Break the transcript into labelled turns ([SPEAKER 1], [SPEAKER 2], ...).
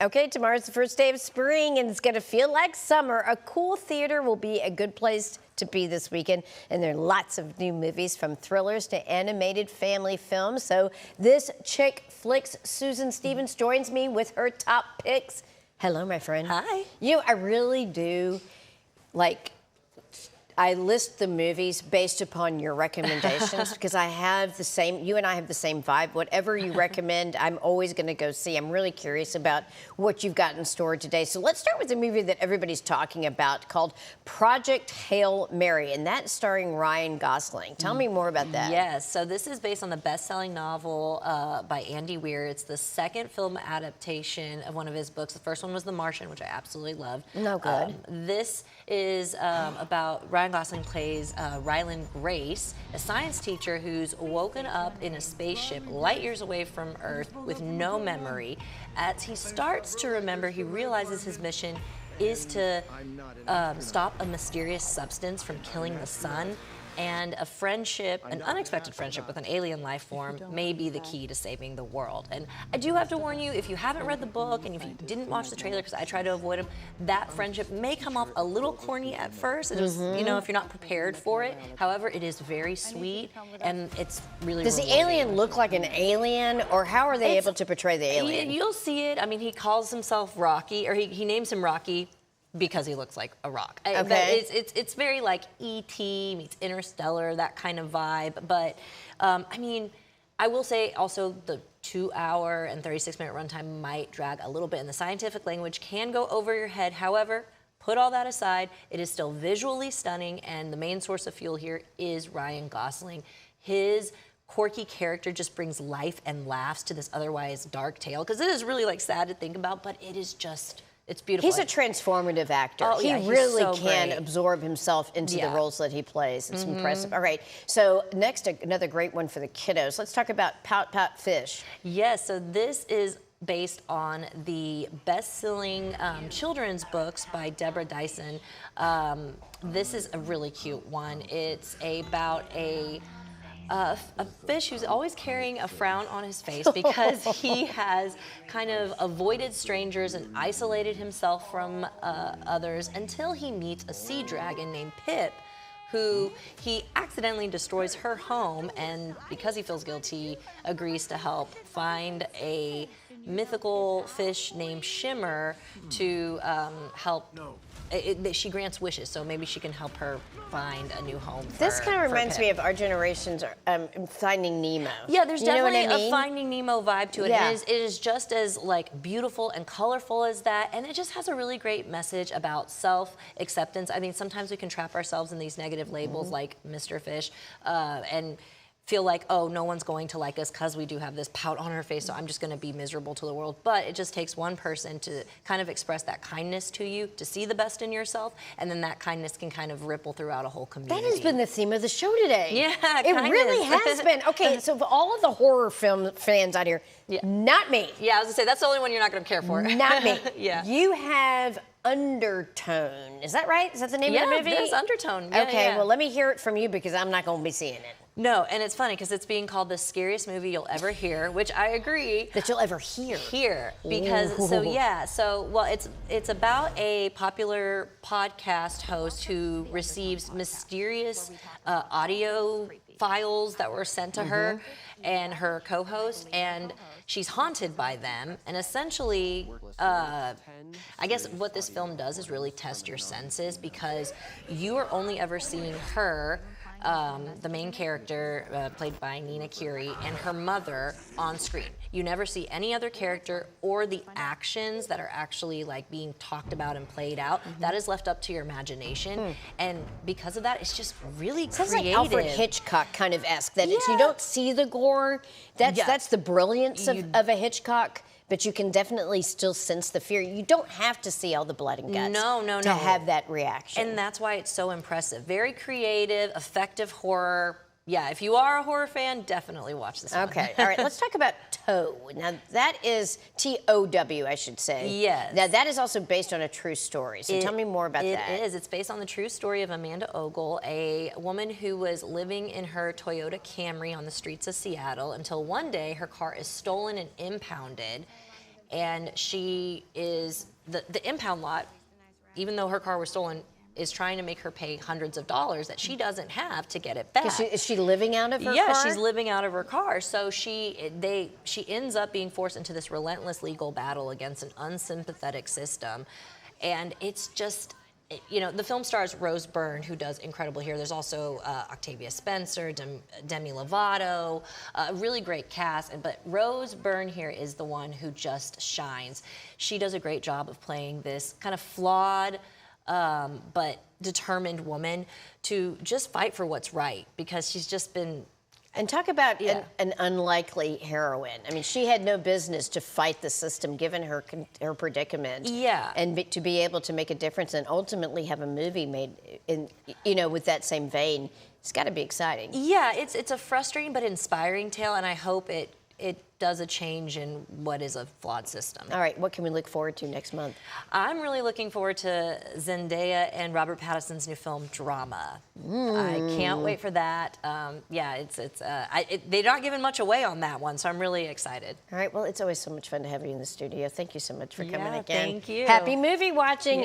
[SPEAKER 1] Okay, tomorrow's the first day of spring, and it's going to feel like summer. A cool theater will be a good place to be this weekend, and there are lots of new movies from thrillers to animated family films. So ThisChixFlix Susan Stephens joins me with her top picks. Hello, my friend.
[SPEAKER 2] Hi.
[SPEAKER 1] I really do, I list the movies based upon your recommendations because I have the same, you and I have the same vibe. Whatever you recommend, I'm always going to go see. I'm really curious about what you've got in store today. So let's start with a movie that everybody's talking about called Project Hail Mary, and that's starring Ryan Gosling. Tell me more about that.
[SPEAKER 2] Yes, so this is based on the best-selling novel by Andy Weir. It's the second film adaptation of one of his books. The first one was The Martian, which I absolutely loved.
[SPEAKER 1] No good.
[SPEAKER 2] This is about Ryan Gosling plays Ryland Grace, a science teacher who's woken up in a spaceship light years away from Earth with no memory. As he starts to remember, he realizes his mission is to stop a mysterious substance from killing the sun, and a friendship, an unexpected friendship with an alien life form may be the key to saving the world. And I do have to warn you, if you haven't read the book and if you didn't watch the trailer, because I try to avoid them, that friendship may come off a little corny at first. It is, you know, if you're not prepared for it. However, it is very sweet and it's really
[SPEAKER 1] Does the alien look like an alien, or how are they able to portray the alien?
[SPEAKER 2] You'll see it. I mean, he calls himself Rocky, or he names him Rocky because he looks like a rock.
[SPEAKER 1] Okay.
[SPEAKER 2] It's very like E.T. meets Interstellar, that kind of vibe. But I mean, I will say also the 2-hour and 36-minute runtime might drag a little bit, and the scientific language can go over your head. However, put all that aside, it is still visually stunning, and the main source of fuel here is Ryan Gosling. His quirky character just brings life and laughs to this otherwise dark tale, because it is really like sad to think about, but it is just, it's beautiful.
[SPEAKER 1] He's a transformative actor.
[SPEAKER 2] Oh, yeah,
[SPEAKER 1] he really
[SPEAKER 2] so
[SPEAKER 1] can
[SPEAKER 2] great.
[SPEAKER 1] absorb himself into the roles that he plays. It's impressive. All right, so next, another great one for the kiddos. Let's talk about Pout Pout Fish.
[SPEAKER 2] Yes, so this is based on the best-selling children's books by Deborah Dyson. This is a really cute one. It's about a fish who's always carrying a frown on his face because he has kind of avoided strangers and isolated himself from others until he meets a sea dragon named Pip, who he accidentally destroys her home, and because he feels guilty, agrees to help find a mythical fish named Shimmer to help. She grants wishes, so maybe she can help her find a new home.
[SPEAKER 1] This kind of reminds me of our generation's Finding Nemo.
[SPEAKER 2] Yeah, there's definitely
[SPEAKER 1] a
[SPEAKER 2] Finding Nemo vibe to it.
[SPEAKER 1] Yeah.
[SPEAKER 2] It is just as like beautiful and colorful as that, and it just has a really great message about self-acceptance. I mean, sometimes we can trap ourselves in these negative labels like Mr. Fish, and feel like, oh, no one's going to like us because we do have this pout on our face, so I'm just going to be miserable to the world. But it just takes one person to kind of express that kindness to you, to see the best in yourself, and then that kindness can kind of ripple throughout a whole community.
[SPEAKER 1] That has been the theme of the show today.
[SPEAKER 2] Yeah,
[SPEAKER 1] it really has been. Okay, so for all of the horror film fans out here, not me.
[SPEAKER 2] Yeah, I was going to say, that's the only one you're not going to care for.
[SPEAKER 1] Not me.
[SPEAKER 2] Yeah.
[SPEAKER 1] You have Undertone. Is that right? Is that the name of the movie?
[SPEAKER 2] Yeah, there's Undertone. Yeah,
[SPEAKER 1] okay, well, let me hear it from you because I'm not going to be seeing it.
[SPEAKER 2] No, and it's funny because it's being called the scariest movie you'll ever hear, which I agree.
[SPEAKER 1] That you'll ever hear.
[SPEAKER 2] Because, it's about a popular podcast host who receives mysterious audio files that were sent to her and her co-host, and she's haunted by them. And essentially, I guess what this film does is really test your senses, because you are only ever seeing her, the main character, played by Nina Kiri, and her mother on screen. You never see any other character or the actions that are actually like being talked about and played out. That is left up to your imagination, and because of that, it's just really creative.
[SPEAKER 1] Sounds like Alfred Hitchcock kind of esque. That you don't see the gore. That's the brilliance of a Hitchcock. But you can definitely still sense the fear. You don't have to see all the blood and guts to have that reaction.
[SPEAKER 2] And that's why it's so impressive. Very creative, effective horror. Yeah, if you are a horror fan, definitely watch this one.
[SPEAKER 1] Okay, all right, let's talk about Tow. Now, that is T-O-W, I should say.
[SPEAKER 2] Yes.
[SPEAKER 1] Now, that is also based on a true story, so tell me more about that.
[SPEAKER 2] It is. It's based on the true story of Amanda Ogle, a woman who was living in her Toyota Camry on the streets of Seattle until one day her car is stolen and impounded, and she is the impound lot, even though her car was stolen, is trying to make her pay hundreds of dollars that she doesn't have to get it back.
[SPEAKER 1] Is she living out of her car?
[SPEAKER 2] Yeah, she's living out of her car. So she ends up being forced into this relentless legal battle against an unsympathetic system. And it's just, you know, the film stars Rose Byrne, who does incredible here. There's also Octavia Spencer, Demi Lovato, a really great cast. But Rose Byrne here is the one who just shines. She does a great job of playing this kind of flawed, but determined woman to just fight for what's right, because she's just been...
[SPEAKER 1] And talk about an unlikely heroine. I mean, she had no business to fight the system, given her predicament.
[SPEAKER 2] Yeah.
[SPEAKER 1] And to be able to make a difference and ultimately have a movie made in, you know, with that same vein, it's got to be exciting.
[SPEAKER 2] Yeah, it's a frustrating but inspiring tale, and I hope it does a change in what is a flawed system.
[SPEAKER 1] All right, what can we look forward to next month?
[SPEAKER 2] I'm really looking forward to Zendaya and Robert Pattinson's new film, Drama. I can't wait for that. Yeah, they're not giving much away on that one, so I'm really excited.
[SPEAKER 1] All right, well, it's always so much fun to have you in the studio. Thank you so much for coming again.
[SPEAKER 2] Thank you.
[SPEAKER 1] Happy movie watching.